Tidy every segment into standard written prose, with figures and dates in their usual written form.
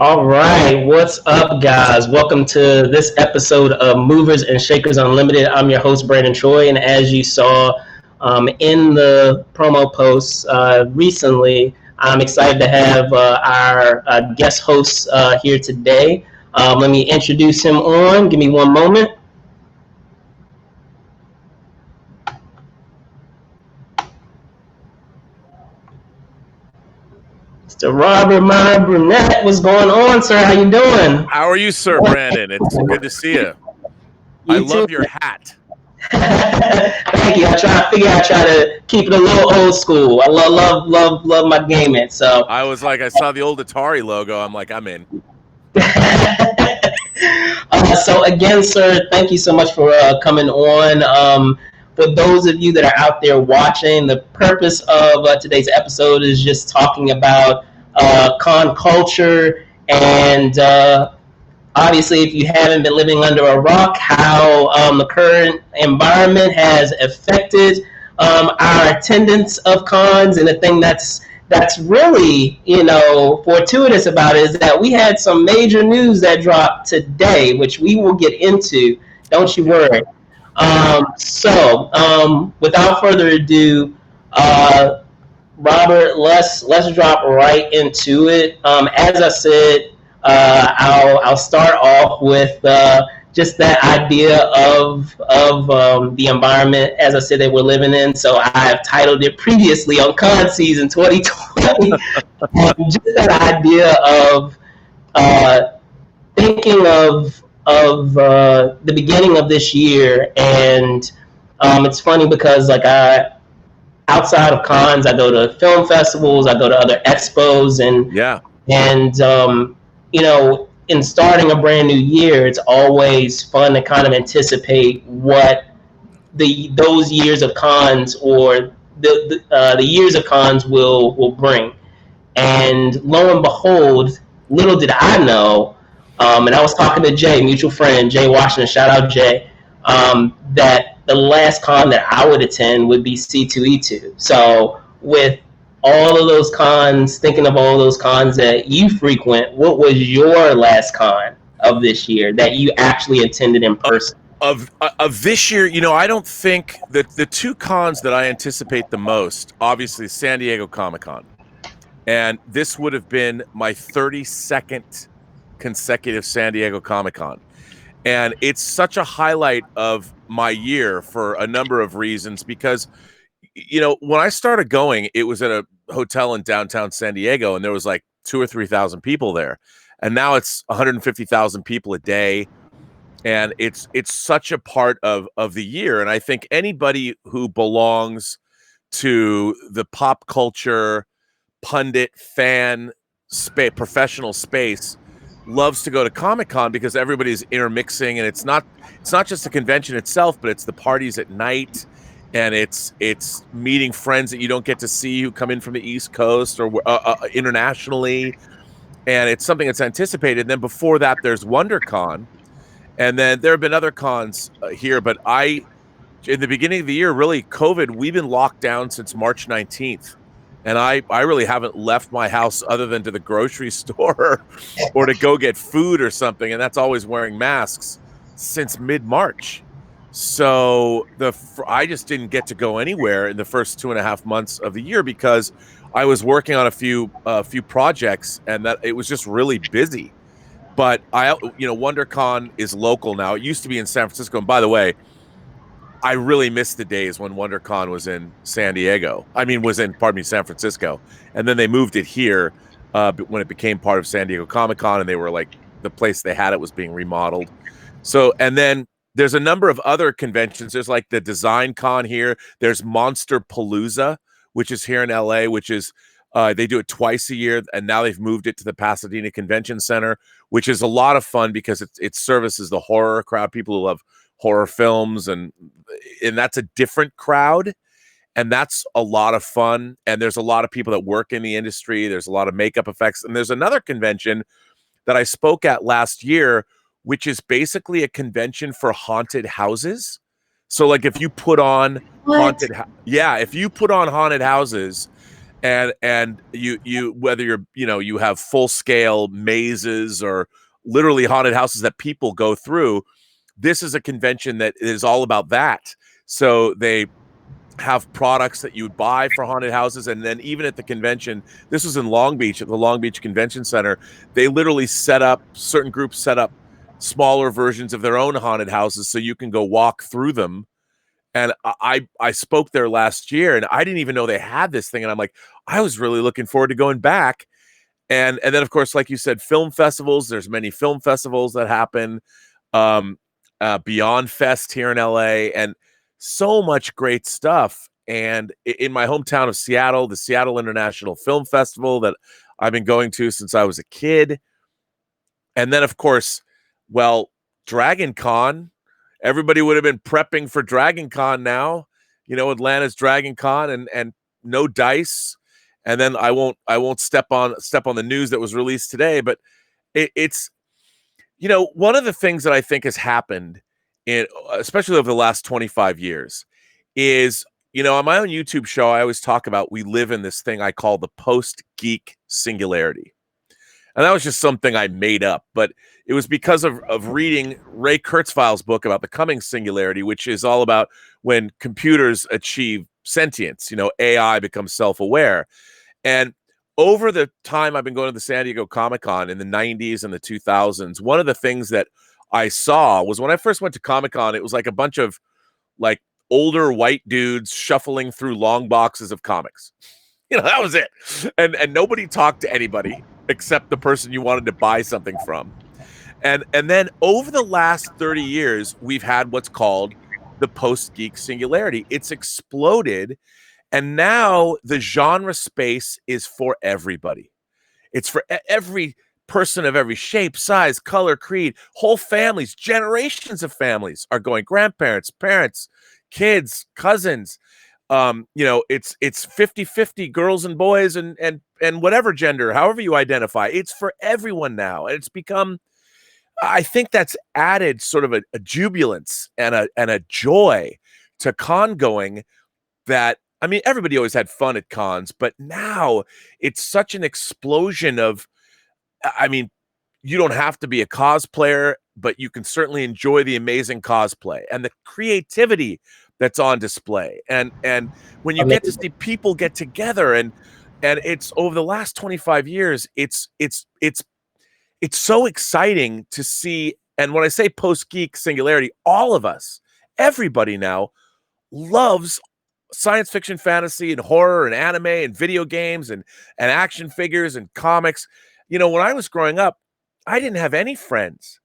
All right, what's up, guys? Welcome to this episode of Movers and Shakers Unlimited. I'm your host, Brandon Troy, and as you saw in the promo posts recently, I'm excited to have our guest host here today. Let me introduce him on. Give me one moment. Mr. Robert Meyer Burnett, what's going on, sir? How you doing? How are you, sir, Brandon? It's good to see you. I love your hat. Thank you. I try to keep it a little old school. I love my gaming. So I saw the old Atari logo. I'm like, I'm in. So again, sir, thank you so much for coming on. For those of you that are out there watching, the purpose of today's episode is just talking about con culture and obviously, if you haven't been living under a rock, how the current environment has affected our attendance of cons. And the thing that's really, fortuitous about it is that we had some major news that dropped today, which we will get into. Don't you worry. Without further ado, Robert, let's drop right into it. As I said, I'll start off with just that idea of the environment, as I said, that we're living in. So I've titled it previously on Con Season 2020. Just that idea of thinking of the beginning of this year, and it's funny because outside of cons, I go to film festivals, I go to other expos, and in starting a brand new year, it's always fun to kind of anticipate what those years of cons or the years of cons will bring. And lo and behold, little did I know, and I was talking to Jay, mutual friend, Jay Washington, shout out Jay, that the last con that I would attend would be C2E2. So with all of those cons, thinking of all those cons that you frequent, what was your last con of this year that you actually attended in person? Of this year, I don't think that the two cons that I anticipate the most, obviously San Diego Comic-Con. And this would have been my 32nd consecutive San Diego Comic-Con. And it's such a highlight of my year for a number of reasons because, when I started going, it was at a hotel in downtown San Diego and there was like 2,000 or 3,000 people there. And now it's 150,000 people a day. And it's such a part of the year. And I think anybody who belongs to the pop culture, pundit, fan, professional space loves to go to Comic-Con because everybody's intermixing, and it's not just the convention itself, but it's the parties at night, and it's meeting friends that you don't get to see who come in from the East Coast or internationally, and it's something that's anticipated. And then before that, there's WonderCon, and then there have been other cons here, but in the beginning of the year, really, COVID, we've been locked down since March 19th. And I really haven't left my house other than to the grocery store or to go get food or something. And that's always wearing masks since mid-March. So I just didn't get to go anywhere in the first 2.5 months of the year because I was working on a few projects and that it was just really busy. But WonderCon is local now. It used to be in San Francisco. And by the way, I really missed the days when WonderCon was in San Francisco. And then they moved it here when it became part of San Diego Comic-Con, and they were like, the place they had it was being remodeled. So, and then there's a number of other conventions. There's like the Design Con here. There's Monster Palooza, which is here in LA, which is, they do it twice a year. And now they've moved it to the Pasadena Convention Center, which is a lot of fun because it services the horror crowd, people who love horror films, and that's a different crowd, and that's a lot of fun. And there's a lot of people that work in the industry. There's a lot of makeup effects. And there's another convention that I spoke at last year, which is basically a convention for haunted houses. So like if you put on haunted houses, and you whether you're you have full scale mazes or literally haunted houses that people go through. This is a convention that is all about that. So they have products that you would buy for haunted houses, and then even at the convention, this was in Long Beach at the Long Beach Convention Center, they literally certain groups set up smaller versions of their own haunted houses so you can go walk through them. And I spoke there last year, and I didn't even know they had this thing, and I'm like, I was really looking forward to going back. And then of course, like you said, film festivals. There's many film festivals that happen. Um, Beyond Fest here in LA, and so much great stuff. And in my hometown of Seattle, the Seattle International Film Festival that I've been going to since I was a kid. And then, of course, well, Dragon Con. Everybody would have been prepping for Dragon Con now. Atlanta's Dragon Con, and no dice. And then I won't step on the news that was released today, but it's one of the things that I think has happened especially over the last 25 years is, on my own YouTube show, I always talk about we live in this thing I call the post-geek singularity. And that was just something I made up, but it was because of reading Ray Kurzweil's book about the coming singularity, which is all about when computers achieve sentience, AI becomes self-aware. And over the time I've been going to the San Diego Comic-Con in the 90s and the 2000s, one of the things that I saw was when I first went to Comic-Con, it was like a bunch of like older white dudes shuffling through long boxes of comics. That was it. And nobody talked to anybody except the person you wanted to buy something from. And then over the last 30 years, we've had what's called the post-geek singularity. It's exploded. And now the genre space is for everybody. It's for every person of every shape, size, color, creed. Whole families, generations of families are going. Grandparents, parents, kids, cousins. It's 50-50 girls and boys and whatever gender, however you identify. It's for everyone now. And it's become, I think that's added sort of a jubilance and a joy to con going that, I mean, everybody always had fun at cons, but now it's such an explosion of, I mean, you don't have to be a cosplayer, but you can certainly enjoy the amazing cosplay and the creativity that's on display. And when you get to see people get together and it's over the last 25 years, it's so exciting to see. And when I say post-geek singularity, all of us, everybody now loves science fiction, fantasy, and horror, and anime, and video games, and action figures, and comics. When I was growing up, I didn't have any friends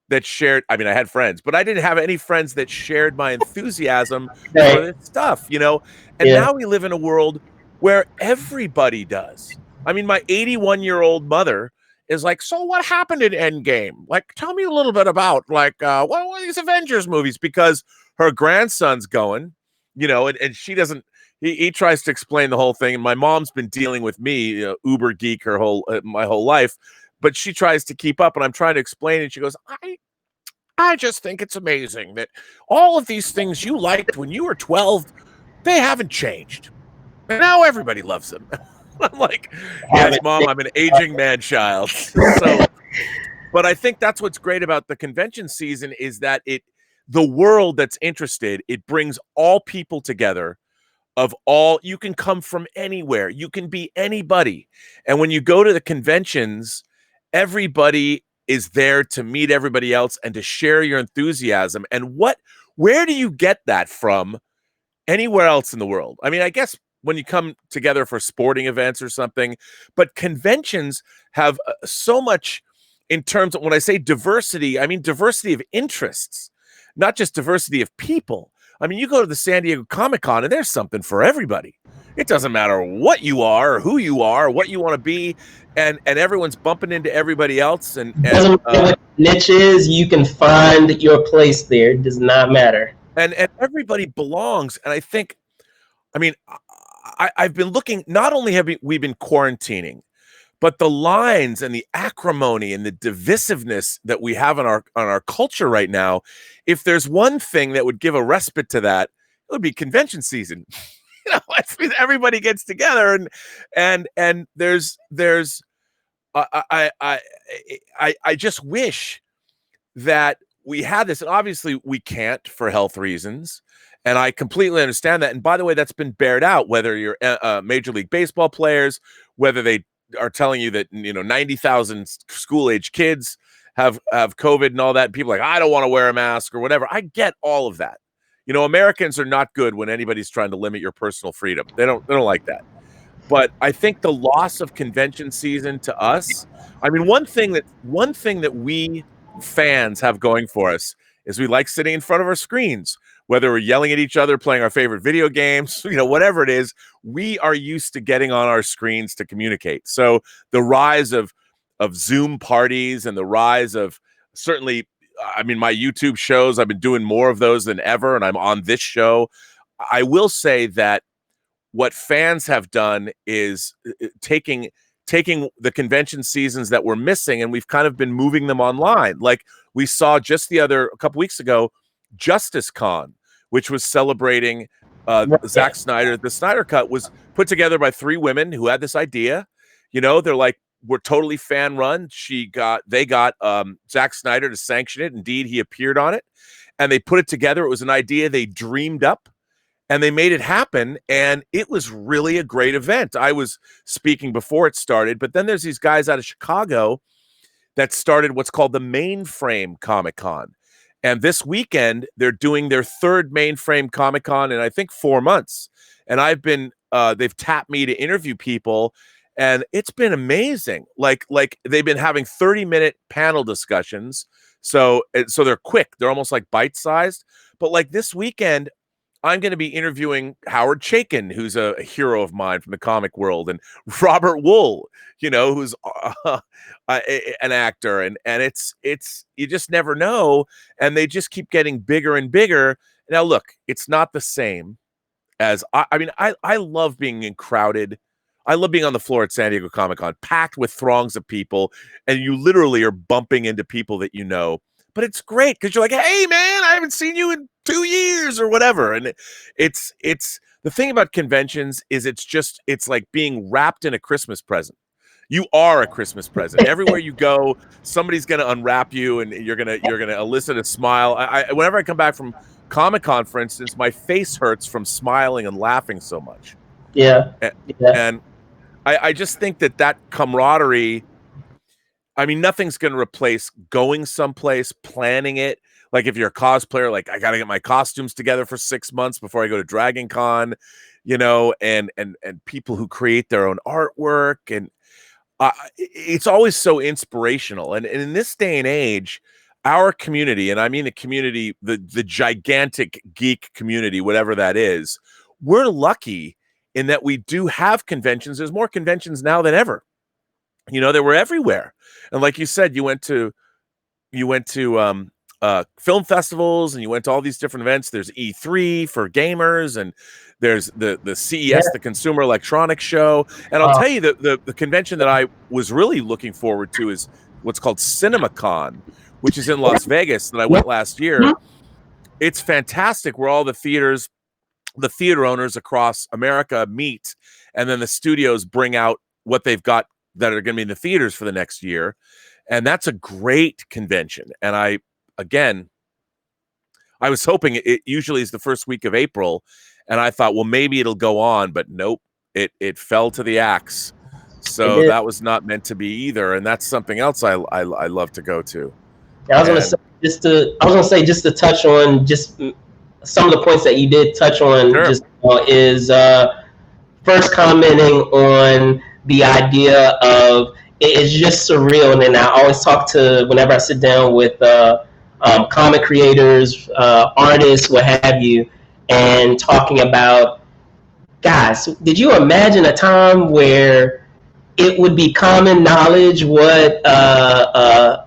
that shared. I mean, I had friends, but I didn't have any friends that shared my enthusiasm for this stuff. And now we live in a world where everybody does. I mean, my 81-year-old mother is like, so what happened in Endgame? Like, tell me a little bit about what are these Avengers movies? Because her grandson's going. And she doesn't, he tries to explain the whole thing. And my mom's been dealing with me, uber geek, my whole life, but she tries to keep up and I'm trying to explain. And she goes, I just think it's amazing that all of these things you liked when you were 12, they haven't changed. And now everybody loves them. I'm like, yes, Mom, I'm an aging man child. But I think that's what's great about the convention season is that the world that's interested, it brings all people together you can come from anywhere. You can be anybody. And when you go to the conventions, everybody is there to meet everybody else and to share your enthusiasm. And where do you get that from anywhere else in the world? I mean, I guess when you come together for sporting events or something, but conventions have so much in terms of when I say diversity, I mean diversity of interests. Not just diversity of people. I mean, you go to the San Diego Comic-Con and there's something for everybody. It doesn't matter what you are or who you are or what you want to be. And everyone's bumping into everybody else. And doesn't matter what niche is, you can find your place there. It does not matter. And everybody belongs. And I think, I mean, I've been looking, not only have we been quarantining, but the lines and the acrimony and the divisiveness that we have on our culture right now, if there's one thing that would give a respite to that, it would be convention season. everybody gets together, and there's I just wish that we had this. And obviously we can't for health reasons. And I completely understand that. And by the way, that's been bared out, whether you're Major League Baseball players, whether they are telling you that, 90,000 school-age kids have COVID and all that. And people are like, I don't want to wear a mask or whatever. I get all of that. Americans are not good when anybody's trying to limit your personal freedom. They don't like that. But I think the loss of convention season to us, I mean, one thing that we fans have going for us is we like sitting in front of our screens, whether we're yelling at each other, playing our favorite video games, whatever it is, we are used to getting on our screens to communicate. So the rise of Zoom parties and the rise of, certainly, I mean, my YouTube shows, I've been doing more of those than ever, and I'm on this show. I will say that what fans have done is taking the convention seasons that we're missing, and we've kind of been moving them online. Like we saw just a couple weeks ago, Justice Con, which was celebrating Zack Snyder. The Snyder Cut was put together by 3 women who had this idea. They're like, we're totally fan run. They got Zack Snyder to sanction it. Indeed, he appeared on it, and they put it together. It was an idea they dreamed up, and they made it happen, and it was really a great event. I was speaking before it started, but then there's these guys out of Chicago that started what's called the Mainframe Comic-Con. And this weekend, they're doing their 3rd Mainframe Comic-Con in, I think, 4 months. And they've tapped me to interview people, and it's been amazing. Like they've been having 30-minute panel discussions. So they're quick. They're almost like bite-sized. But like this weekend, I'm going to be interviewing Howard Chaykin, who's a hero of mine from the comic world, and Robert Wool, who's an actor, and it's you just never know, and they just keep getting bigger and bigger. Now, look, it's not the same as I love being in crowded. I love being on the floor at San Diego Comic-Con, packed with throngs of people, and you literally are bumping into people that you know. But it's great because you're like, hey, man, I haven't seen you in 2 years or whatever. And it's the thing about conventions is it's like being wrapped in a Christmas present. You are a Christmas present. Everywhere you go, somebody's going to unwrap you, and you're going to elicit a smile. Whenever I come back from Comic-Con, for instance, my face hurts from smiling and laughing so much. Yeah. And I just think that camaraderie, I mean, nothing's going to replace going someplace, planning it. Like if you're a cosplayer, like I got to get my costumes together for 6 months before I go to Dragon Con, and people who create their own artwork. And it's always so inspirational. And in this day and age, our community, and I mean the community, the gigantic geek community, whatever that is, we're lucky in that we do have conventions. There's more conventions now than ever. They were everywhere. And like you said, you went to film festivals, and you went to all these different events. There's E3 for gamers, and there's the CES, the Consumer Electronics Show. And I'll tell you that the convention that I was really looking forward to is what's called CinemaCon, which is in Las Vegas, that I went last year. It's fantastic, where all the theater owners across America meet, and then the studios bring out what they've got that are going to be in the theaters for the next year. And that's a great convention. And I was hoping it usually is the first week of April, and I thought, well, maybe it'll go on, but nope, it fell to the axe. So that was not meant to be either. And that's something else I love to go to. I was going to say, just to touch on just some of the points that you did touch on, sure. Is first commenting on the idea of it's just surreal. And then I always talk to, whenever I sit down with comic creators, artists, what have you, and talking about, guys, did you imagine a time where it would be common knowledge what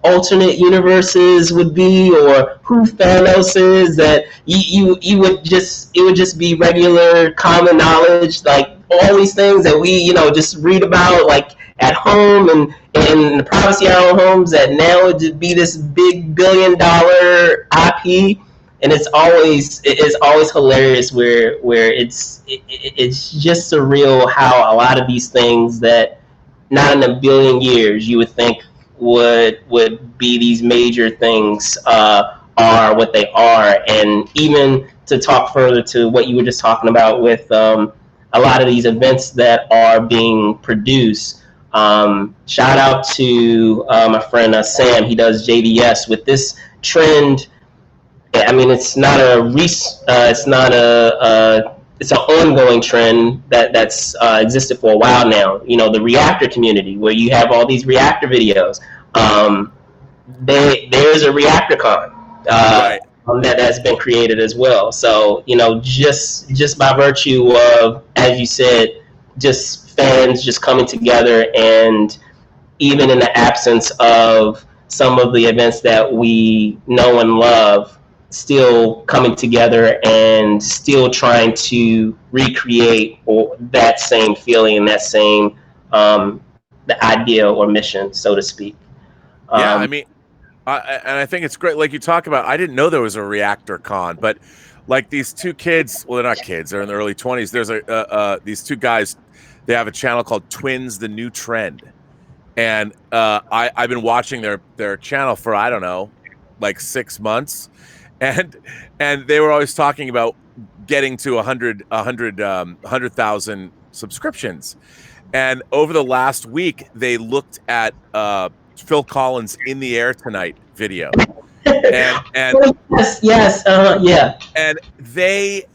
alternate universes would be, or who Thanos is? That it would just be regular common knowledge, like all these things that we just read about like at home and in the privacy of our own homes, that now would be this big $1 billion IP. and it's always hilarious where it's just surreal how a lot of these things that not in a billion years you would think would be these major things are what they are. And even to talk further to what you were just talking about with a lot of these events that are being produced. Shout out to my friend Sam. He does JDS with this trend. I mean, it's an ongoing trend that's existed for a while now. You know, the reactor community, where you have all these reactor videos. There's a reactor con Right. that's been created as well. So you know, just by virtue of, as you said, just fans just coming together, and even in the absence of some of the events that we know and love, still coming together and still trying to recreate or that same feeling and that same the idea or mission, so to speak. Yeah, I mean, and I think it's great. Like you talk about, I didn't know there was a reactor con, but like these two kids, well, they're not kids; they're in their early 20s. There's these two guys. They have a channel called Twins: The New Trend, and I've been watching their channel for, I don't know, like 6 months, and they were always talking about getting to 100,000 subscriptions, and over the last week they looked at Phil Collins' "In the Air Tonight" video, and Yeah. and they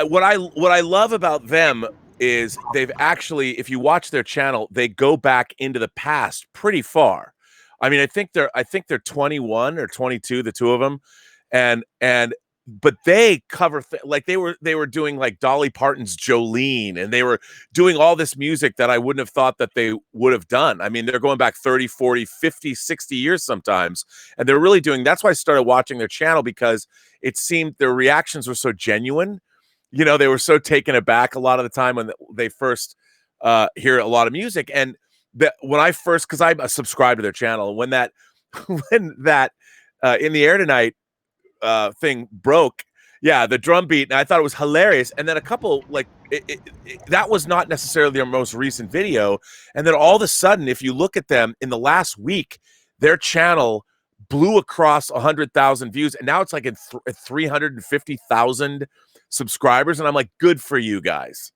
what I love about them is they've actually, if you watch their channel, they go back into the past pretty far. I mean, I think they're 21 or 22, the two of them, and but they cover like they were doing like Dolly Parton's Jolene, and they were doing all this music that I wouldn't have thought that they would have done. I mean, they're going back 30, 40, 50, 60 years sometimes, and they're really doing. That's why I started watching their channel, because it seemed their reactions were so genuine. You know, they were so taken aback a lot of the time when they first hear a lot of music. And when I first, because I'm subscribed to their channel, when that when that "In the Air Tonight" thing broke, yeah, the drum beat, and I thought it was hilarious. And then a couple, like that was not necessarily their most recent video, and then all of a sudden, if you look at them in the last week, their channel blew across 100,000 views, and now it's like in 350,000 subscribers. And I'm like, good for you guys,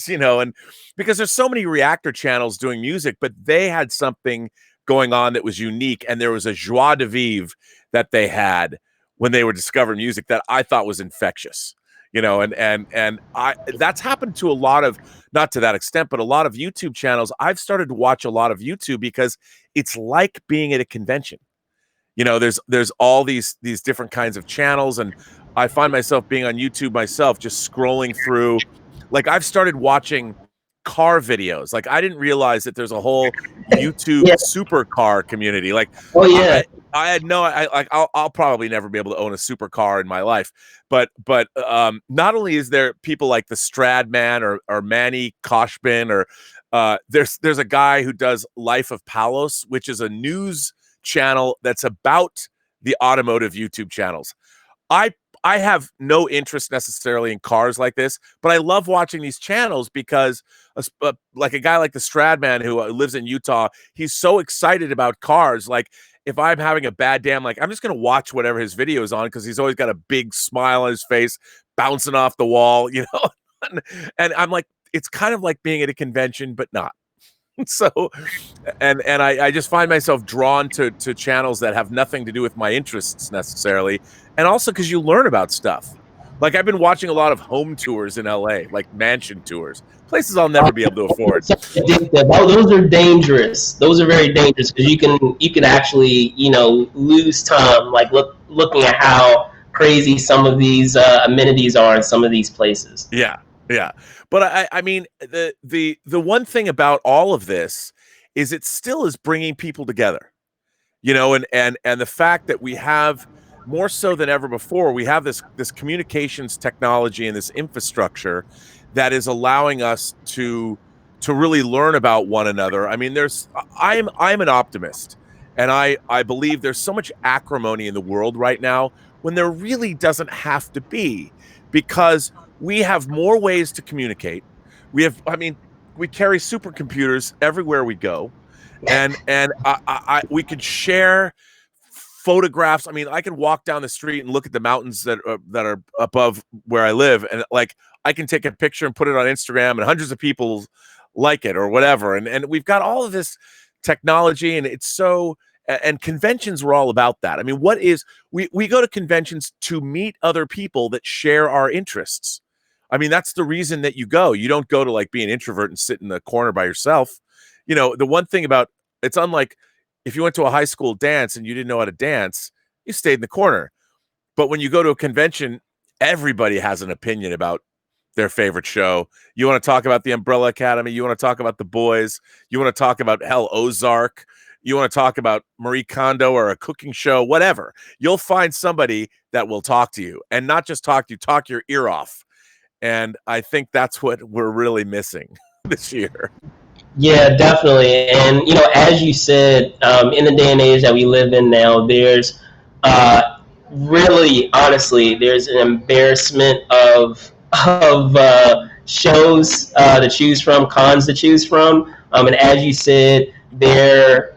you know. And because there's so many reactor channels doing music, but they had something going on that was unique, and there was a joie de vivre that they had when they were discovering music that I thought was infectious, you know. And I that's happened to a lot of, not to that extent, but a lot of YouTube channels. I've started to watch a lot of YouTube because it's like being at a convention. You know, there's all these different kinds of channels, and I find myself being on YouTube myself, just scrolling through. Like, I've started watching car videos. Like, I didn't realize that there's a whole YouTube Yeah. supercar community. Like, Oh yeah. I had no, I'll probably never be able to own a supercar in my life, but not only is there people like the Stradman or Manny Koshbin, or there's a guy who does Life of Palos, which is a news channel that's about the automotive YouTube channels. I have no interest necessarily in cars like this, but I love watching these channels because like a guy like the Stradman who lives in Utah, he's so excited about cars. Like, if I'm having a bad day, I'm like, I'm just going to watch whatever his video is on, because he's always got a big smile on his face, bouncing off the wall, you know? And I'm like, it's kind of like being at a convention, but not. So, and I just find myself drawn to channels that have nothing to do with my interests necessarily, and also because you learn about stuff. Like, I've been watching a lot of home tours in LA, like mansion tours, places I'll never be able to afford. Oh, those are dangerous. Those are very dangerous, because you can actually, you know, lose time, like looking at how crazy some of these amenities are in some of these places. Yeah, yeah. But I mean, the one thing about all of this is it still is bringing people together, you know, and the fact that we have, more so than ever before, we have this communications technology and this infrastructure that is allowing us to really learn about one another. I mean, I'm an optimist, and I believe there's so much acrimony in the world right now. when there really doesn't have to be, because we have more ways to communicate. We carry supercomputers everywhere we go, and we could share photographs. I mean, I can walk down the street and look at the mountains that are above where I live, and like I can take a picture and put it on Instagram, and hundreds of people like it or whatever. And we've got all of this technology, and it's so. And conventions were all about that. I mean, we go to conventions to meet other people that share our interests. I mean, that's the reason that you go. You don't go to like be an introvert and sit in the corner by yourself. You know, the one thing about it's unlike if you went to a high school dance and you didn't know how to dance, you stayed in the corner. But when you go to a convention, everybody has an opinion about their favorite show. You want to talk about the Umbrella Academy. You want to talk about The Boys. You want to talk about Ozark. You want to talk about Marie Kondo or a cooking show, whatever. You'll find somebody that will talk to you, and not just talk to you, talk your ear off. And I think that's what we're really missing this year. Yeah, definitely. And, as you said, in the day and age that we live in now, there's really, honestly, there's an embarrassment of shows to choose from, cons to choose from. And as you said, they're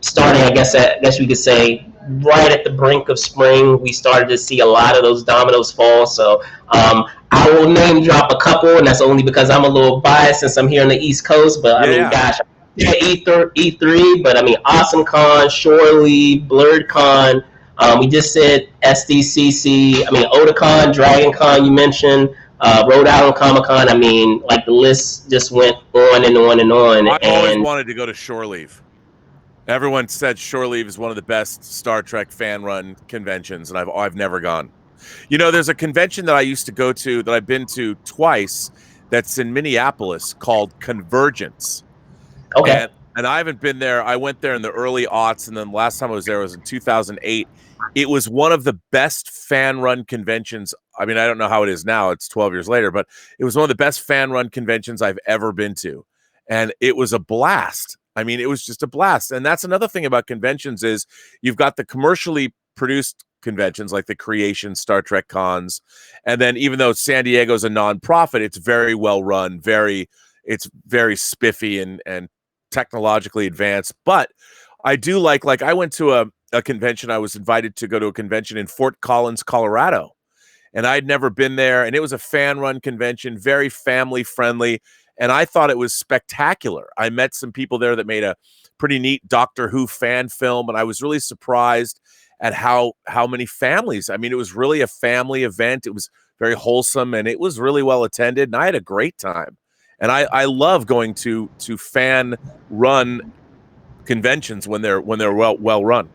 starting, I guess we could say, right at the brink of spring. We started to see a lot of those dominoes fall. So I will name drop a couple, and that's only because I'm a little biased since I'm here on the East Coast. But gosh, yeah, E3, but I mean, Awesome Con, Shore Leave, Blurred Con. We just said SDCC. I mean, Otakon, Dragon Con. You mentioned Rhode Island Comic Con. I mean, like the list just went on and on and on. I always wanted to go to Shore Leave. Everyone said Shore Leave is one of the best Star Trek fan-run conventions, and I've never gone. You know, there's a convention that I used to go to that I've been to twice that's in Minneapolis called Convergence. Okay. And I haven't been there. I went there in the early aughts, and then the last time I was there was in 2008. It was one of the best fan-run conventions. I mean, I don't know how it is now. It's 12 years later, but it was one of the best fan-run conventions I've ever been to. And it was a blast. I mean, it was just a blast. And that's another thing about conventions is you've got the commercially produced conventions like the Creation Star Trek cons. And then even though San Diego's a nonprofit, it's very well run, it's very spiffy and technologically advanced. But I do like I went to a convention. I was invited to go to a convention in Fort Collins, Colorado. And I'd never been there. And it was a fan-run convention, very family-friendly. And I thought it was spectacular. I met some people there that made a pretty neat Doctor Who fan film, and I was really surprised at how many families. I mean, it was really a family event. It was very wholesome, and it was really well attended, and I had a great time. And I love going to fan-run conventions when they're well run.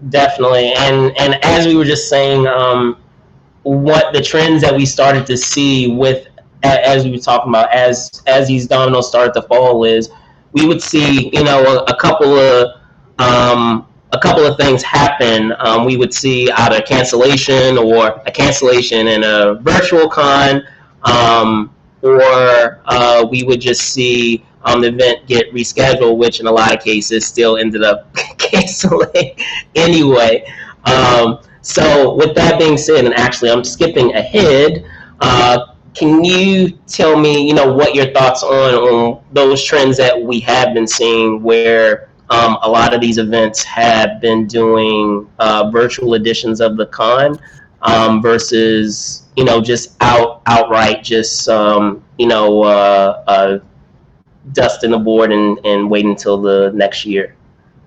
Definitely, and as we were just saying, what the trends that we started to see with, as we were talking about, as these dominoes started to fall, is we would see a couple of things happen. We would see either a cancellation in a virtual con, or we would just see the event get rescheduled, which in a lot of cases still ended up canceling anyway. So with that being said, and actually I'm skipping ahead, can you tell me, what your thoughts on those trends that we have been seeing, where a lot of these events have been doing virtual editions of the con versus, just outright just, dusting the board and waiting until the next year?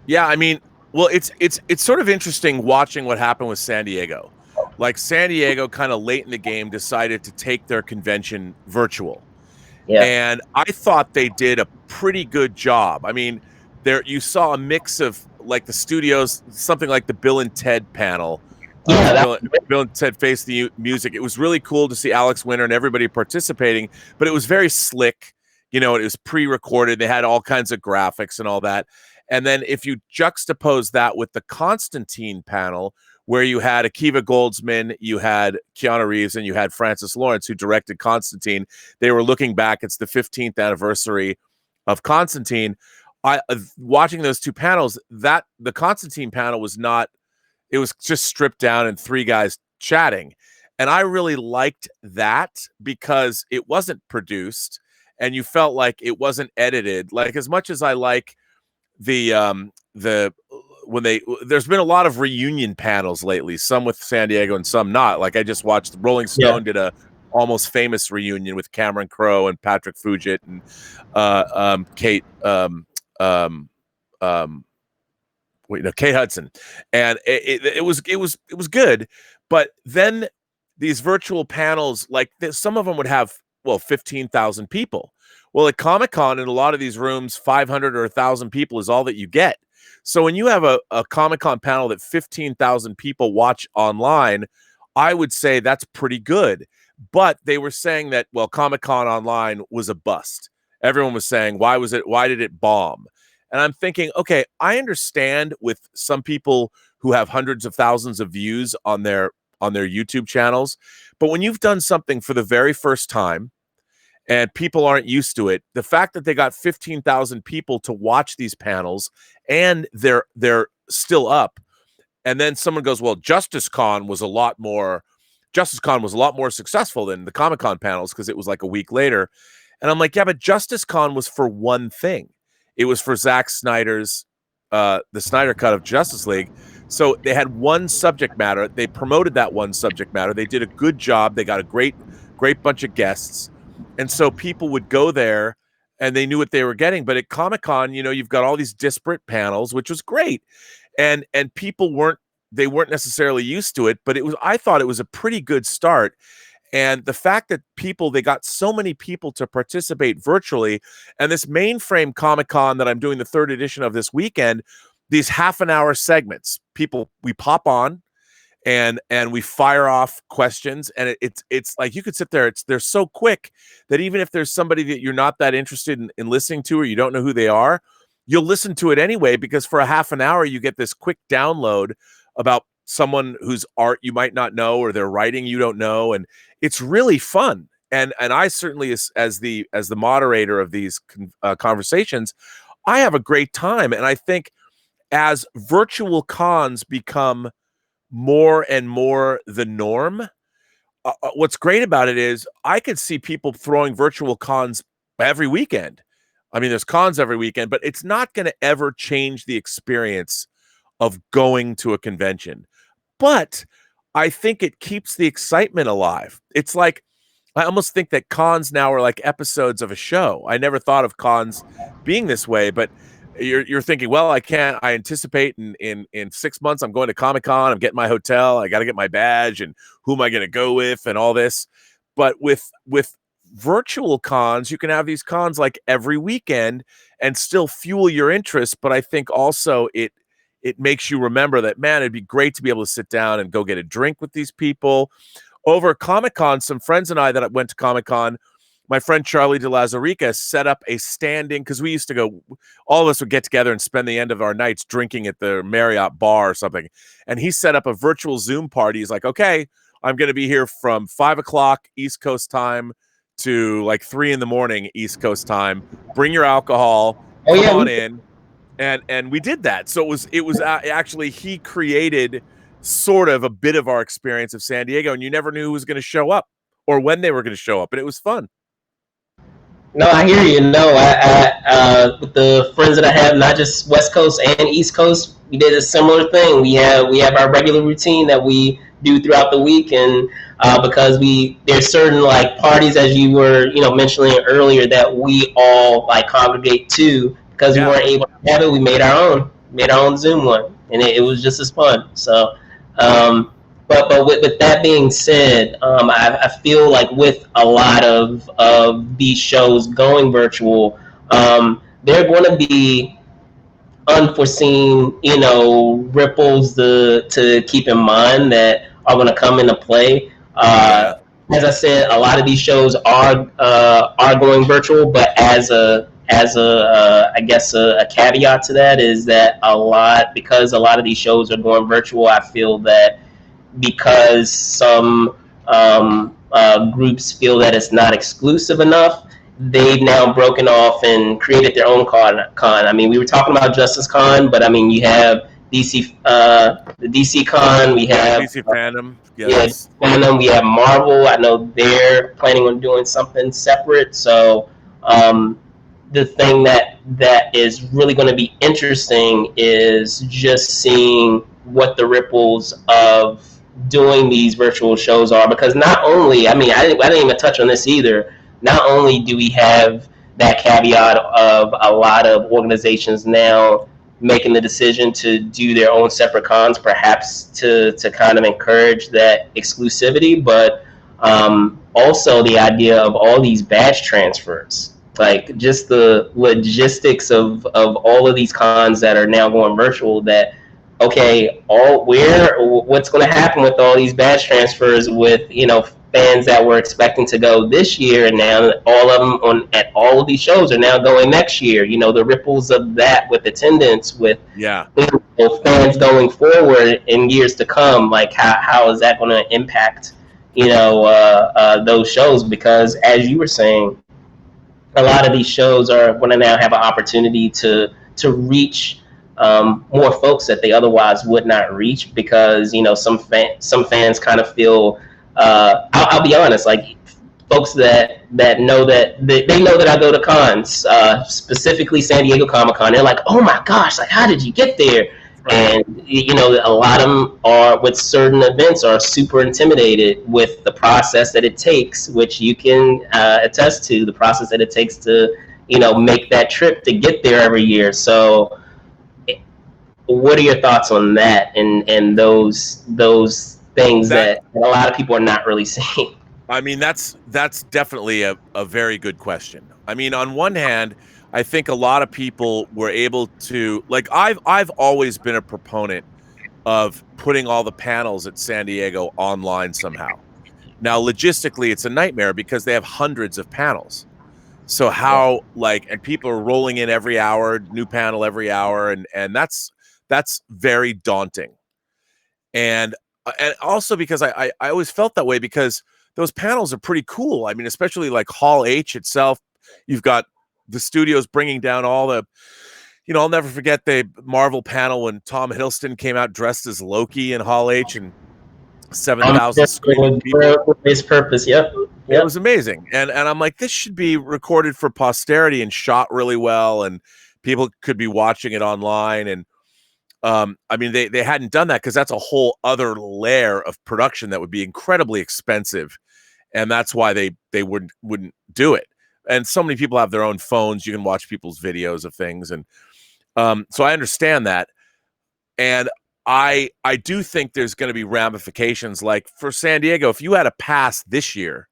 Yeah, I mean, well, it's sort of interesting watching what happened with San Diego. Like San Diego kind of late in the game decided to take their convention virtual. Yeah. And I thought they did a pretty good job. I mean, you saw a mix of like the studios, something like the Bill and Ted panel. Yeah, Bill and Ted Face the Music. It was really cool to see Alex Winter and everybody participating, but it was very slick. It was pre-recorded. They had all kinds of graphics and all that. And then if you juxtapose that with the Constantine panel, where you had Akiva Goldsman, you had Keanu Reeves, and you had Francis Lawrence, who directed Constantine. They were looking back. It's the 15th anniversary of Constantine. Watching those two panels, the Constantine panel was not It was just stripped down and three guys chatting. And I really liked that because it wasn't produced and you felt like it wasn't edited. Like as much as I like the when there's been a lot of reunion panels lately, some with San Diego and some not. Like I just watched Rolling Stone did a Almost Famous reunion with Cameron Crowe and Patrick Fugit and Kate Kate Hudson, and it was good. But then these virtual panels, like some of them would have 15,000 people. Well, at Comic-Con in a lot of these rooms, 500 or 1,000 people is all that you get. So when you have a Comic-Con panel that 15,000 people watch online, I would say that's pretty good. But they were saying that, well, Comic-Con online was a bust. Everyone was saying, why did it bomb? And I'm thinking, okay, I understand with some people who have hundreds of thousands of views on their YouTube channels, but when you've done something for the very first time and people aren't used to it, the fact that they got 15,000 people to watch these panels and they're still up, and then someone goes, well, JusticeCon was a lot more successful than the Comic-Con panels because it was like a week later. And I'm like, yeah, but JusticeCon was for one thing. It was for Zack Snyder's the Snyder Cut of Justice League. So they had one subject matter. They promoted that one subject matter. They did a good job. They got a great bunch of guests. And so people would go there and they knew what they were getting. But at Comic-Con, you've got all these disparate panels, which was great. And people weren't necessarily used to it, but I thought it was a pretty good start. And the fact that they got so many people to participate virtually, and this Mainframe Comic-Con that I'm doing the 3rd edition of this weekend, these half-an-hour segments, we pop on and we fire off questions, and it's like you could sit there. They're so quick that even if there's somebody that you're not that interested in listening to, or you don't know who they are, you'll listen to it anyway, because for a half an hour you get this quick download about someone whose art you might not know, or their writing you don't know, and it's really fun. And I certainly, as the moderator of these conversations, I have a great time. And I think as virtual cons become more and more the norm, what's great about it is I could see people throwing virtual cons every weekend. I mean, there's cons every weekend, but it's not going to ever change the experience of going to a convention. But I think it keeps the excitement alive. It's like, I almost think that cons now are like episodes of a show. I never thought of cons being this way, but you're thinking, well, I anticipate in 6 months, I'm going to Comic-Con, I'm getting my hotel, I got to get my badge, and who am I going to go with, and all this. But with virtual cons, you can have these cons like every weekend and still fuel your interest. But I think also it makes you remember that, man, it'd be great to be able to sit down and go get a drink with these people. Over Comic-Con, some friends and I that went to Comic-Con, my friend Charlie de Lazarica set up a standing, because we used to go, all of us would get together and spend the end of our nights drinking at the Marriott bar or something. And he set up a virtual Zoom party. He's like, okay, I'm going to be here from 5 o'clock East Coast time to like 3 a.m. East Coast time. Bring your alcohol, come on in. And we did that. So it was actually, he created sort of a bit of our experience of San Diego, and you never knew who was going to show up or when they were going to show up, and it was fun. No, I hear you. No, I with the friends that I have, not just West Coast and East Coast, we did a similar thing. We have our regular routine that we do throughout the week, and because there's certain like parties, as you were mentioning earlier, that we all like congregate to, because we weren't able to have it. We made our own Zoom one, and it was just as fun. So, but with that being said, I feel like with a lot of these shows going virtual, there are going to be unforeseen, ripples to keep in mind that are going to come into play. As I said, a lot of these shows are going virtual, but as a I guess a caveat to that is that because a lot of these shows are going virtual, I feel that because some groups feel that it's not exclusive enough, they've now broken off and created their own con. I mean, we were talking about Justice Con, but I mean, you have the DC Con. We have DC fandom. Yeah, yeah, that's fandom. We have Marvel. I know they're planning on doing something separate. So the thing that is really going to be interesting is just seeing what the ripples of doing these virtual shows are, because not only, I didn't even touch on this either. Not only do we have that caveat of a lot of organizations now making the decision to do their own separate cons, perhaps to kind of encourage that exclusivity, but also the idea of all these badge transfers, like just the logistics of all of these cons that are now going virtual. That okay, what's going to happen with all these badge transfers with fans that were expecting to go this year, and now all of them at all of these shows are now going next year. The ripples of that with attendance, with yeah. fans going forward in years to come. Like how is that going to impact those shows? Because as you were saying, a lot of these shows are going to now have an opportunity to reach more folks that they otherwise would not reach, because some fans kind of feel I'll be honest, like folks that know that they know that I go to cons, specifically San Diego Comic-Con. They're like, oh my gosh, like how did you get there? Right. And a lot of them are, with certain events, are super intimidated with the process that it takes, which you can attest to, the process that it takes to make that trip to get there every year. So what are your thoughts on that, and those things that a lot of people are not really seeing? I mean, that's definitely a very good question. I mean, on one hand, I think a lot of people were able to, like, I've always been a proponent of putting all the panels at San Diego online somehow. Now, logistically, it's a nightmare because they have hundreds of panels. So how, like, and people are rolling in every hour, new panel every hour, and that's very daunting. And also because I always felt that way, because those panels are pretty cool. I mean, especially like Hall H itself. You've got the studios bringing down all the, I'll never forget the Marvel panel when Tom Hiddleston came out dressed as Loki in Hall H, and 7,000 screaming people. For his purpose, yep. It was amazing. And I'm like, this should be recorded for posterity and shot really well, and people could be watching it online. And I mean, they hadn't done that because that's a whole other layer of production that would be incredibly expensive, and that's why they wouldn't do it. And so many people have their own phones; you can watch people's videos of things, and so I understand that. And I do think there's going to be ramifications. Like for San Diego, if you had a pass this year,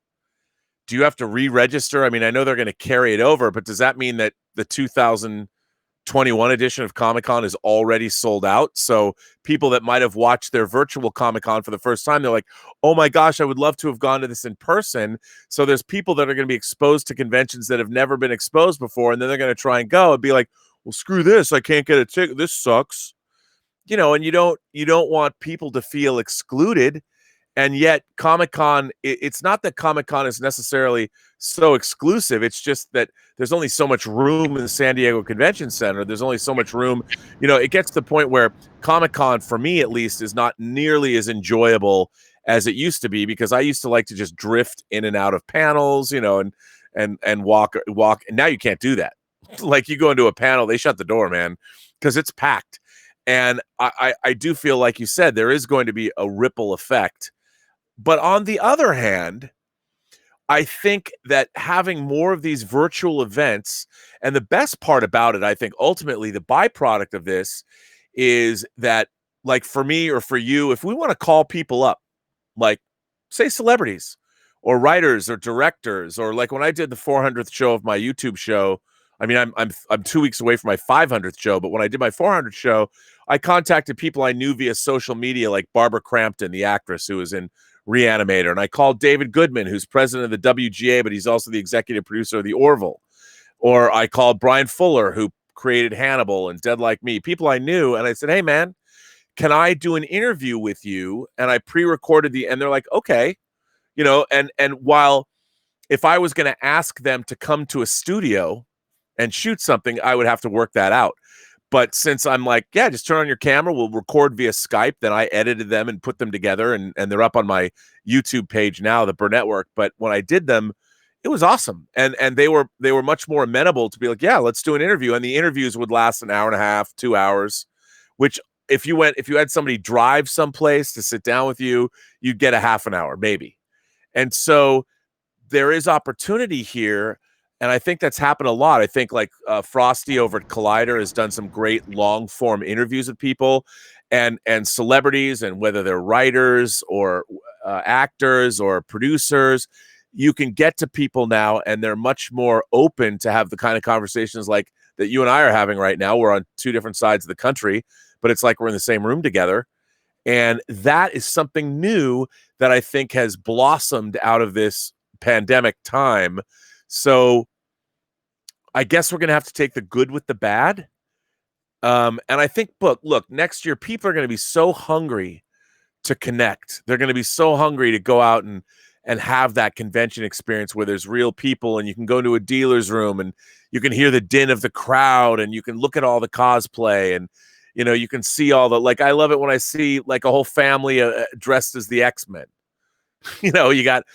do you have to re-register? I mean, I know they're going to carry it over, but does that mean that the 2021 edition of Comic-Con is already sold out? So people that might have watched their virtual Comic-Con for the first time, they're like, oh my gosh, I would love to have gone to this in person. So there's people that are going to be exposed to conventions that have never been exposed before, and then they're going to try and go and be like, well, screw this, I can't get a ticket, this sucks. And you don't want people to feel excluded. And yet Comic-Con, it's not that Comic-Con is necessarily so exclusive. It's just that there's only so much room in the San Diego Convention Center. There's only so much room. It gets to the point where Comic-Con, for me at least, is not nearly as enjoyable as it used to be, because I used to like to just drift in and out of panels, and walk. And now you can't do that. Like you go into a panel, they shut the door, man, because it's packed. And I do feel, like you said, there is going to be a ripple effect. But on the other hand, I think that having more of these virtual events, and the best part about it, I think ultimately the byproduct of this is that, like for me or for you, if we want to call people up, like say celebrities or writers or directors, or like when I did the 400th show of my YouTube show, I mean, I'm 2 weeks away from my 500th show, but when I did my 400th show, I contacted people I knew via social media, like Barbara Crampton, the actress who was in Reanimator, and I called David Goodman, who's president of the WGA, but he's also the executive producer of the Orville. Or I called Brian Fuller, who created Hannibal and Dead Like Me, people I knew, and I said, hey man, can I do an interview with you? And I pre-recorded and they're like, okay, and while if I was going to ask them to come to a studio and shoot something, I would have to work that out. But since I'm like, yeah, just turn on your camera, we'll record via Skype. Then I edited them and put them together, and they're up on my YouTube page now, the Burnett Work. But when I did them, it was awesome, and they were much more amenable to be like, yeah, let's do an interview. And the interviews would last an hour and a half, 2 hours, which if you had somebody drive someplace to sit down with you, you'd get a half an hour maybe. And so there is opportunity here. And I think that's happened a lot. I think like Frosty over at Collider has done some great long form interviews with people and celebrities, and whether they're writers or actors or producers, you can get to people now, and they're much more open to have the kind of conversations like that you and I are having right now. We're on two different sides of the country, but it's like we're in the same room together. And that is something new that I think has blossomed out of this pandemic time. So I guess we're going to have to take the good with the bad. And I think, look, next year, people are going to be so hungry to connect. They're going to be so hungry to go out and have that convention experience where there's real people, and you can go to a dealer's room and you can hear the din of the crowd, and you can look at all the cosplay, and, you know, you can see all the, like, I love it when I see like a whole family dressed as the X-Men. You know, you got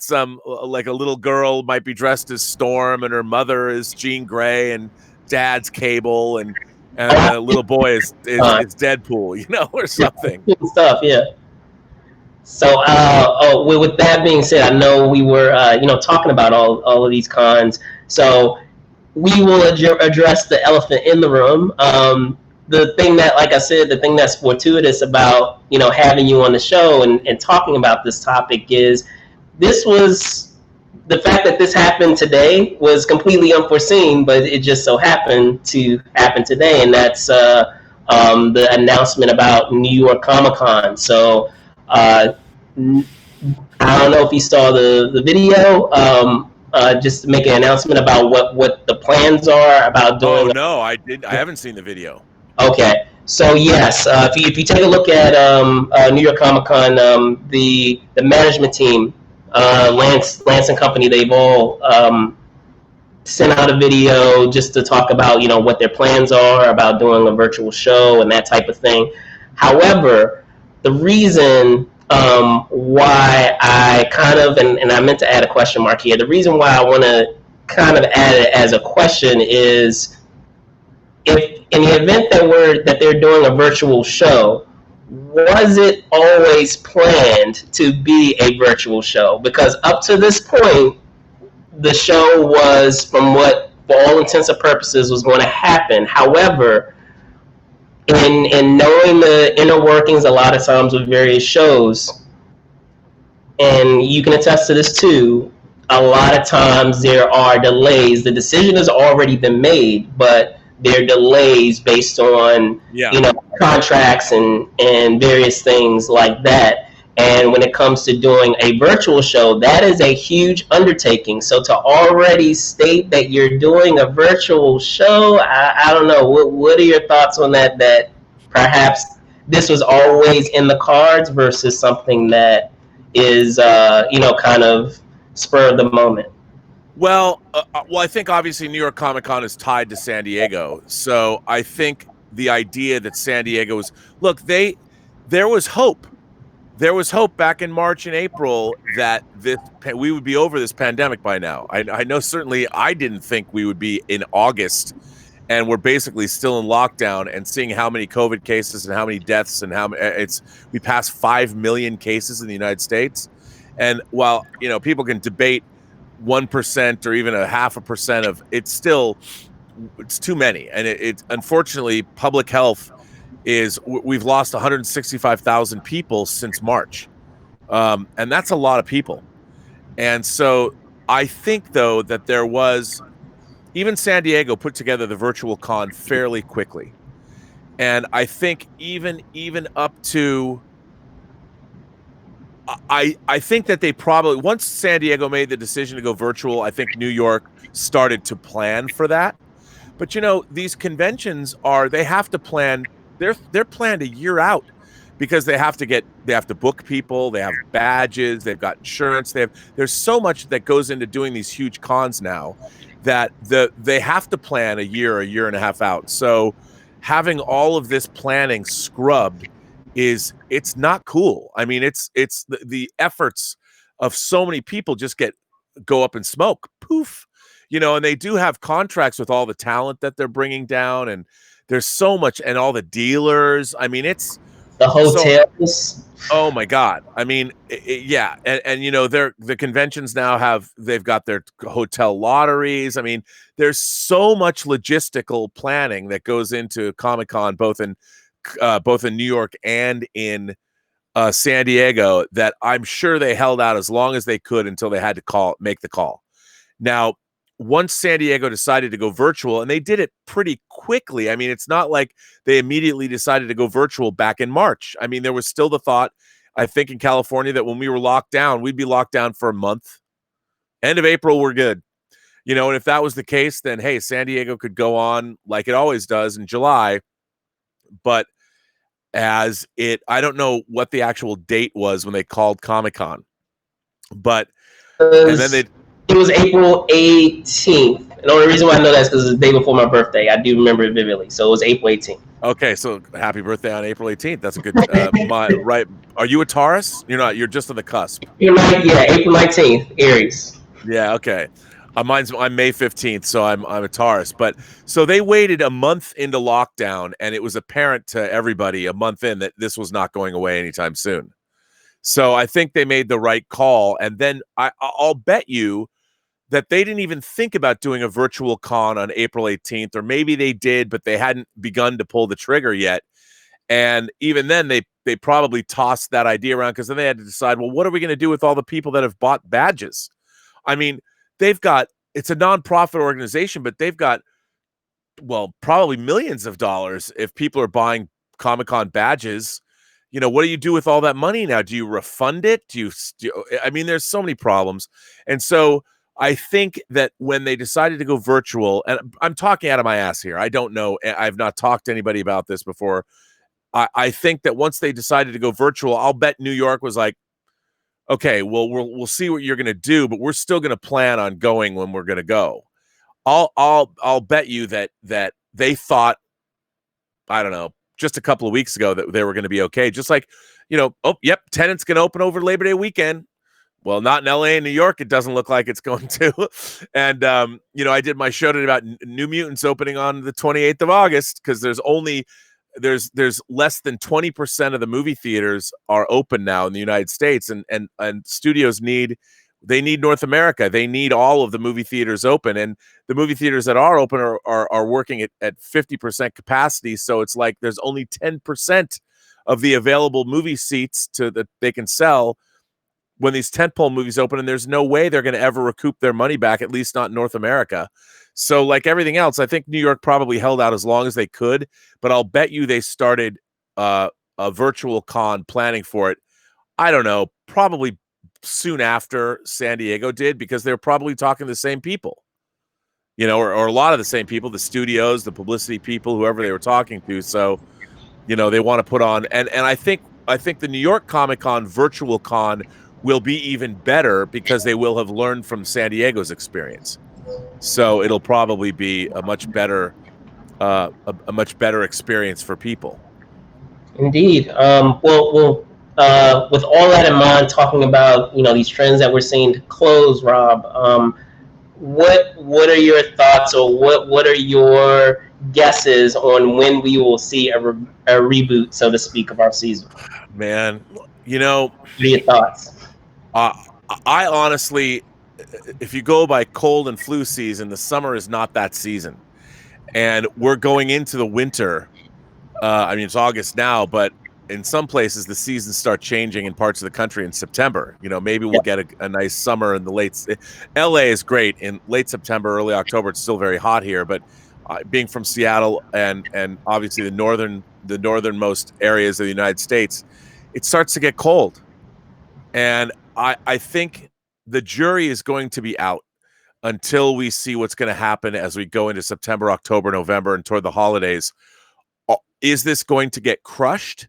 some, like a little girl might be dressed as Storm, and her mother is Jean Grey, and dad's Cable, and a little boy is Deadpool, you know, or something. Stuff, yeah. So, with that being said, I know we were, talking about all of these cons. So we will address the elephant in the room. The thing that, like I said, the thing that's fortuitous about, having you on the show and talking about this topic is the fact that this happened today was completely unforeseen, but it just so happened to happen today. And that's the announcement about New York Comic-Con. So I don't know if you saw the video, just to make an announcement about what the plans are about doing. Oh, no, I haven't seen the video. Okay, so yes, if you take a look at New York Comic Con, the management team, Lance and company, they've all sent out a video just to talk about what their plans are about doing a virtual show and that type of thing. However, the reason why I kind of and I meant to add a question mark here. The reason why I want to kind of add it as a question is, if in the event that they're doing a virtual show, was it always planned to be a virtual show? Because up to this point, the show was, from what, for all intents and purposes, was going to happen. However, in knowing the inner workings a lot of times with various shows, and you can attest to this too, a lot of times there are delays. The decision has already been made, but there are delays based on contracts and various things like that. And when it comes to doing a virtual show, that is a huge undertaking. So to already state that you're doing a virtual show, I don't know. What are your thoughts on that? That perhaps this was always in the cards versus something that is, kind of spur of the moment. Well, I think obviously New York Comic Con is tied to San Diego, so I think the idea that San Diego was there was hope. There was hope back in March and April that we would be over this pandemic by now. I know certainly I didn't think we would be in August, and we're basically still in lockdown and seeing how many COVID cases and how many deaths and we passed 5 million cases in the United States. And while people can debate 1% or even 0.5% of it's too many. And it's unfortunately, public health we've lost 165,000 people since March. And that's a lot of people. And so I think though that there was, even San Diego put together the virtual con fairly quickly. And I think even up to, I think that they probably, once San Diego made the decision to go virtual, I think New York started to plan for that. But these conventions they have to plan, they're planned a year out, because they have to book people, they have badges, they've got insurance, there's so much that goes into doing these huge cons now that they have to plan a year and a half out. So having all of this planning scrubbed it's not cool. I mean, it's the efforts of so many people just go up in smoke, poof. And they do have contracts with all the talent that they're bringing down, and there's so much, and all the dealers. I mean, it's The so. hotels. Oh my God! I mean, yeah, and the conventions now they've got their hotel lotteries. I mean, there's so much logistical planning that goes into Comic-Con, both in New York and in San Diego, that I'm sure they held out as long as they could until they had to make the call. Now, once San Diego decided to go virtual, and they did it pretty quickly. I mean, it's not like they immediately decided to go virtual back in March. I mean, there was still the thought, I think, in California, that when we were locked down, we'd be locked down for a month. End of April, we're good. And if that was the case, then hey, San Diego could go on like it always does in July. But I don't know what the actual date was when they called Comic-Con, but and then It was April 18th. And the only reason why I know that is because it's the day before my birthday. I do remember it vividly. So it was April 18th. Okay, so happy birthday on April 18th. That's a good right. Are you a Taurus? You're not. You're just on the cusp. Yeah, April 19th, Aries. Yeah, okay. I'm May 15th, so I'm a Taurus. But so they waited a month into lockdown, and it was apparent to everybody a month in that this was not going away anytime soon. So I think they made the right call. And then I'll bet you that they didn't even think about doing a virtual con on April 18th, or maybe they did, but they hadn't begun to pull the trigger yet. And even then, they probably tossed that idea around, because then they had to decide, well, what are we going to do with all the people that have bought badges? I mean, it's a nonprofit organization, but they've got, well, probably millions of dollars if people are buying Comic-Con badges. What do you do with all that money now? Do you refund it? I mean, there's so many problems. And so I think that when they decided to go virtual, and I'm talking out of my ass here, I don't know, I've not talked to anybody about this before. I think that once they decided to go virtual, I'll bet New York was like, okay, well, we'll see what you're going to do, but we're still going to plan on going when we're going to go. I'll bet you that they thought, I don't know, just a couple of weeks ago that they were going to be okay. Just like, oh, yep, Tenant's going to open over Labor Day weekend. Well, not in LA and New York. It doesn't look like it's going to. And, I did my show today about New Mutants opening on the 28th of August, because there's less than 20% of the movie theaters are open now in the United States. And studios need North America. They need all of the movie theaters open. And the movie theaters that are open are working at 50% capacity. So it's like there's only 10% of the available movie seats that they can sell when these tentpole movies open, and there's no way they're going to ever recoup their money back, at least not in North America. So like everything else, I think New York probably held out as long as they could, but I'll bet you they started a virtual con planning for it. I don't know, probably soon after San Diego did, because they're probably talking to the same people, or a lot of the same people, the studios, the publicity people, whoever they were talking to. So, they want to put on, and I think the New York Comic-Con virtual con will be even better, because they will have learned from San Diego's experience. So it'll probably be a much better experience for people. Indeed. Well, with all that in mind, talking about these trends that we're seeing to close, Rob. What are your thoughts, or what are your guesses on when we will see a reboot, so to speak, of our season? Man, what are your thoughts? I honestly, if you go by cold and flu season, the summer is not that season, and we're going into the winter. I mean, it's August now, but in some places the seasons start changing in parts of the country in September. Maybe we'll get a nice summer in the late. LA is great in late September, early October. It's still very hot here, but being from Seattle and obviously the northernmost areas of the United States, it starts to get cold. And I think the jury is going to be out until we see what's going to happen as we go into September, October, November, and toward the holidays. Is this going to get crushed?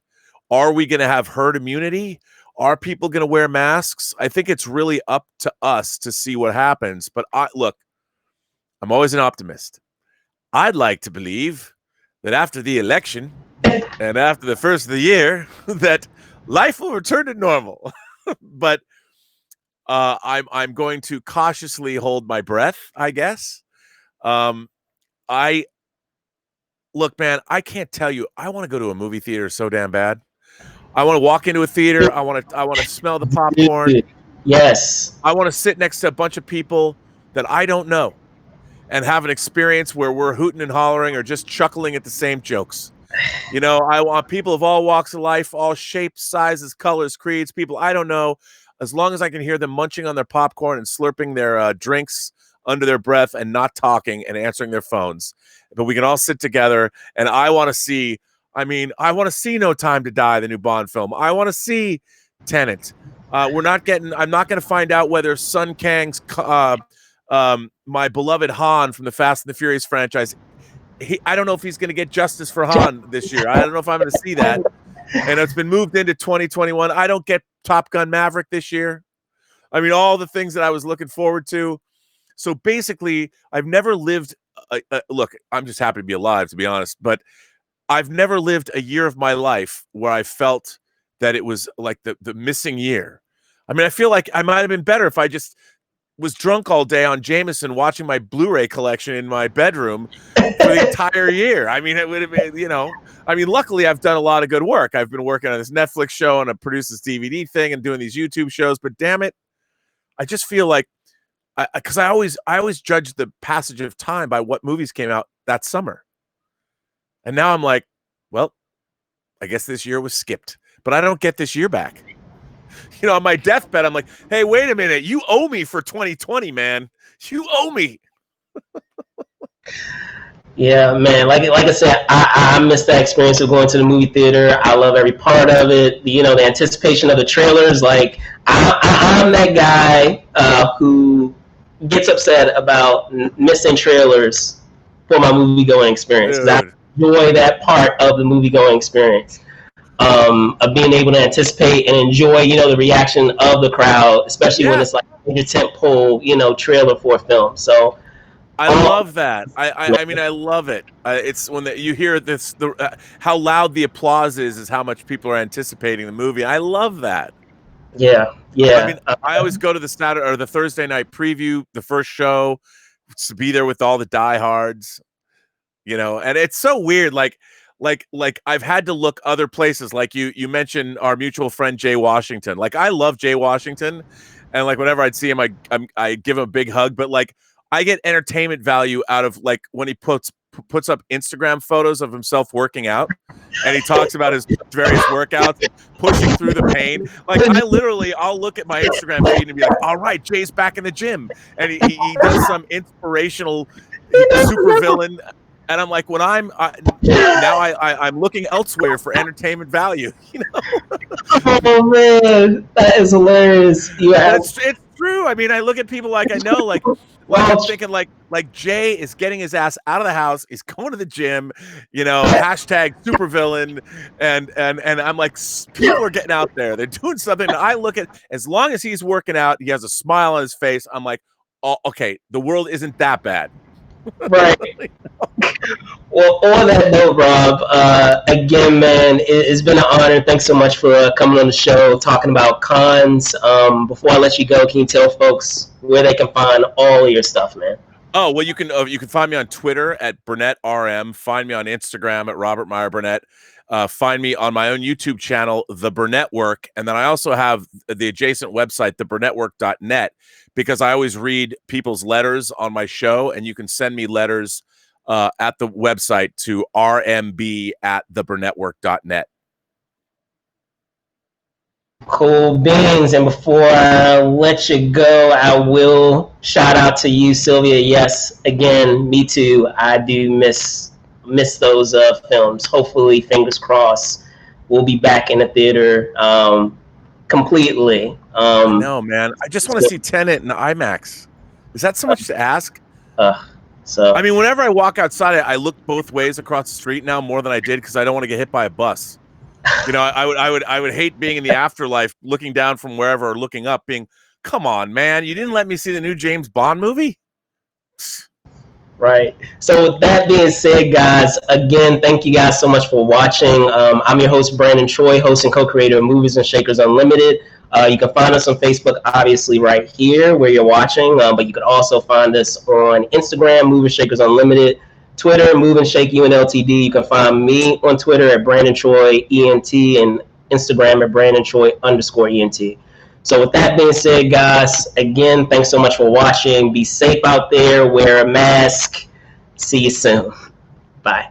Are we going to have herd immunity? Are people going to wear masks? I think it's really up to us to see what happens. But look, I'm always an optimist. I'd like to believe that after the election and after the first of the year, that life will return to normal. But I'm going to cautiously hold my breath, I guess. I look, man, I can't tell you. I want to go to a movie theater so damn bad. I want to walk into a theater. I want to smell the popcorn. Dude, yes. I want to sit next to a bunch of people that I don't know and have an experience where we're hooting and hollering or just chuckling at the same jokes. You know, I want people of all walks of life, all shapes, sizes, colors, creeds, people I don't know, as long as I can hear them munching on their popcorn and slurping their drinks under their breath and not talking and answering their phones. But we can all sit together, and I want to see, I want to see No Time to Die, the new Bond film. I want to see Tenet. I'm not going to find out whether Sun Kang's, my beloved Han from the Fast and the Furious franchise, I don't know if he's going to get justice for Han this year. I don't know if I'm going to see that. And it's been moved into 2021. I don't get Top Gun Maverick this year. I mean, all the things that I was looking forward to. So basically, I've never lived. Look, I'm just happy to be alive, to be honest. But I've never lived a year of my life where I felt that it was like the missing year. I mean, I feel like I might have been better if I just was drunk all day on Jameson watching my Blu-ray collection in my bedroom for the entire year. I mean, it would have been, luckily I've done a lot of good work. I've been working on this Netflix show and I produced this DVD thing and doing these YouTube shows, but damn it, I just feel like, because I always judge the passage of time by what movies came out that summer. And now I'm like, well, I guess this year was skipped, but I don't get this year back. You know, on my deathbed, I'm like, hey, wait a minute. You owe me for 2020, man. You owe me. Yeah, man. Like I said, I miss that experience of going to the movie theater. I love every part of it. The anticipation of the trailers. Like, I'm that guy who gets upset about missing trailers for my movie-going experience. I enjoy that part of the movie-going experience. Of being able to anticipate and enjoy, the reaction of the crowd, especially when it's like a tentpole, trailer for a film. So I love that. I mean, I love it. It's when you hear this, how loud the applause is how much people are anticipating the movie. I love that. Yeah. I mean, I always go to the Saturday or the Thursday night preview, the first show, to be there with all the diehards, and it's so weird. Like I've had to look other places. Like you mentioned our mutual friend Jay Washington. Like, I love Jay Washington, and like whenever I'd see him, I give him a big hug. But like, I get entertainment value out of like when he puts up Instagram photos of himself working out, and he talks about his various workouts, pushing through the pain. Like, I'll look at my Instagram feed and be like, all right, Jay's back in the gym, and he does some inspirational supervillain. And I'm like, when I'm looking elsewhere for entertainment value, Oh man, that is hilarious. It's true. I mean, I look at people like I know, like I'm thinking like Jay is getting his ass out of the house. He's going to the gym, hashtag supervillain, and I'm like, people are getting out there. They're doing something. And I look at, as long as he's working out, he has a smile on his face. I'm like, oh, okay, the world isn't that bad. Right. Well, on that note, Rob, again, man, it's been an honor. Thanks so much for coming on the show, talking about cons. Before I let you go, can you tell folks where they can find all of your stuff, man? Oh, well, you can find me on Twitter at Burnett RM. Find me on Instagram at Robert Meyer Burnett. Find me on my own YouTube channel, The Burnett Work. And then I also have the adjacent website, theburnettwork.net, because I always read people's letters on my show, and you can send me letters at the website to rmb@theburnettwork.net. Cool beans. And before I let you go, I will shout out to you, Sylvia. Yes, again, me too. I do miss those films. Hopefully, fingers crossed, we'll be back in the theater completely. I know, man. I just want to see Tenet in IMAX. Is that so much to ask? So I mean, whenever I walk outside, I look both ways across the street now more than I did, because I don't want to get hit by a bus. I would hate being in the afterlife, looking down from wherever or looking up, being, come on, man, you didn't let me see the new James Bond movie. Right. So with that being said, guys, again, thank you guys so much for watching. I'm your host, Brandon Choi, host and co-creator of Movies and Shakers Unlimited. You can find us on Facebook, obviously, right here where you're watching, but you can also find us on Instagram, Movies Shakers Unlimited, Twitter, Move and Shake UNLTD. You can find me on Twitter at Brandon Choi ENT and Instagram at Brandon Choi _ENT. So with that being said, guys, again, thanks so much for watching. Be safe out there. Wear a mask. See you soon. Bye.